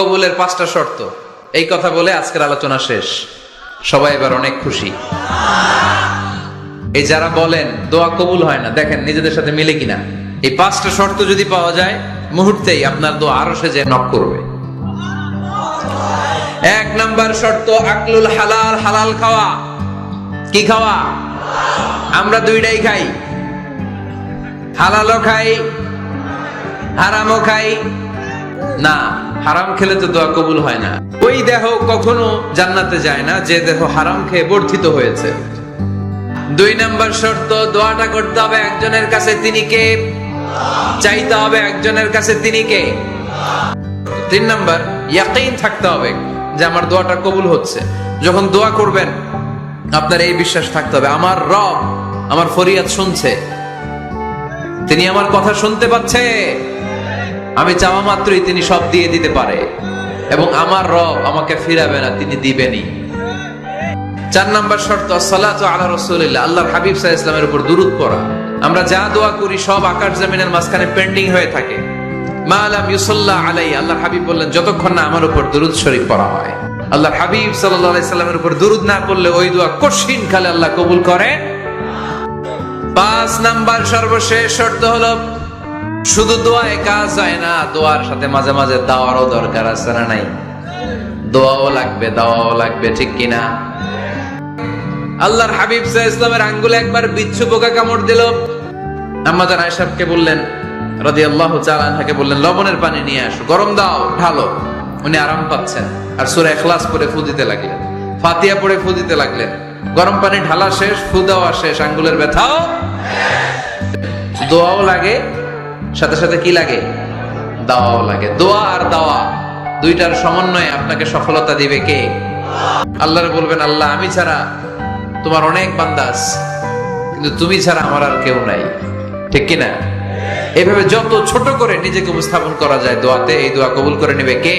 কবুলের 5টা শর্ত, এই কথা বলে আজকের আলোচনা শেষ। সবাই এবার অনেক খুশি। এই যারা বলেন দোয়া কবুল হয় না, দেখেন নিজেদের সাথে মিলে কিনা। এই 5টা শর্ত যদি পাওয়া যায়, মুহূর্তেই আপনার দোয়া আরো সে যে নক করবে। 1 নাম্বার শর্ত আকলুল হালাল, হালাল খাওয়া। কি খাওয়া? আমরা দুইটাই খাই, হালালও খাই হারামও খাই না। হারাম খেলে তো দোয়া কবুল হয় না। ওই দেহ কখনো জান্নাতে যায় না যে দেহ হারাম খেয়ে বর্ধিত হয়েছে। 2 নাম্বার শর্ত, দোয়াটা করতে হবে একজনের কাছে, তিনি কে? চাইতে হবে একজনের কাছে, তিনি কে? 3 নাম্বার, ইয়াকিন থাকতে হবে যে আমার দোয়াটা কবুল হচ্ছে। যখন দোয়া করবেন আপনার এই বিশ্বাস থাকতে হবে, আমার রব আমার ফরিয়াদ শুনছে, তিনি আমার কথা শুনতে পাচ্ছে, আমি চাওয়া মাত্রই তিনি সব দিয়ে দিতে পারে, এবং আমার রব আমাকে ফিরাবে না, তিনি দিবেনই। 4 নাম্বার শর্ত আসসালাতু আলা রাসূলিল্লাহ, আল্লাহর হাবিব সাল্লাল্লাহু আলাইহি ওয়াসাল্লামের উপর দুরূদ পড়া। আমরা যা দোয়া করি সব আকাশ জমিনের মাঝখানে পেন্ডিং হয়ে থাকে। মা লাম ইউসাল্লা আলাইহি, আল্লাহর হাবিব বললেন যতক্ষণ না আমার উপর দুরূদ শরীফ পড়া হয়। আল্লাহর হাবিব সাল্লাল্লাহু আলাইহি সাল্লামের উপর দুরূদ না পড়লে ওই দোয়া কঠিন কালে আল্লাহ কবুল করে। 5 নাম্বার সর্বশেষ শর্ত হলো, শুধু দোয়ায় কাজ হয় না, দোয়ার সাথে মাঝে মাঝে দাওয়ারও দরকার আছে না নাই? দোয়াও লাগবে, দাওয়াও লাগবে, ঠিক কিনা? আল্লাহর হাবিব সাল্লাল্লাহু আলাইহি ওয়াসাল্লামের আঙ্গুলে একবার বিচ্ছু পোকা কামড় দিল। আম্মা জান আয়েশাকে বললেন রাদিয়াল্লাহু তাআলা আনহাকে বললেন লবণের পানি নিয়ে আসো, গরম দাও, ঢালো। উনি আরাম পাচ্ছেন আর সূরা ইখলাস পড়ে ফু দিতে লাগলেন, ফাতিহা পড়ে ফু দিতে লাগলেন। গরম পানি ঢালা শেষ, ফু দেওয়া শেষ, আঙ্গুলের ব্যথাও, দোয়াও লাগে, সাথে সাথে কি লাগে? দাওয়াও লাগে। দোয়া আর দাওয়া দুইটার সমন্বয়ে আপনাকে সফলতা দিবে কে? আল্লাহরে বলবেন, আল্লাহ আমি ছাড়া তোমার অনেক বান্দা আছে, কিন্তু তুমি ছাড়া আমার আর কেউ নাই, ঠিক কিনা? এভাবে যত ছোট করে নিজেকে উপস্থাপন করা যায় দোয়াতে, এই দোয়া কবুল করে নেবে কে?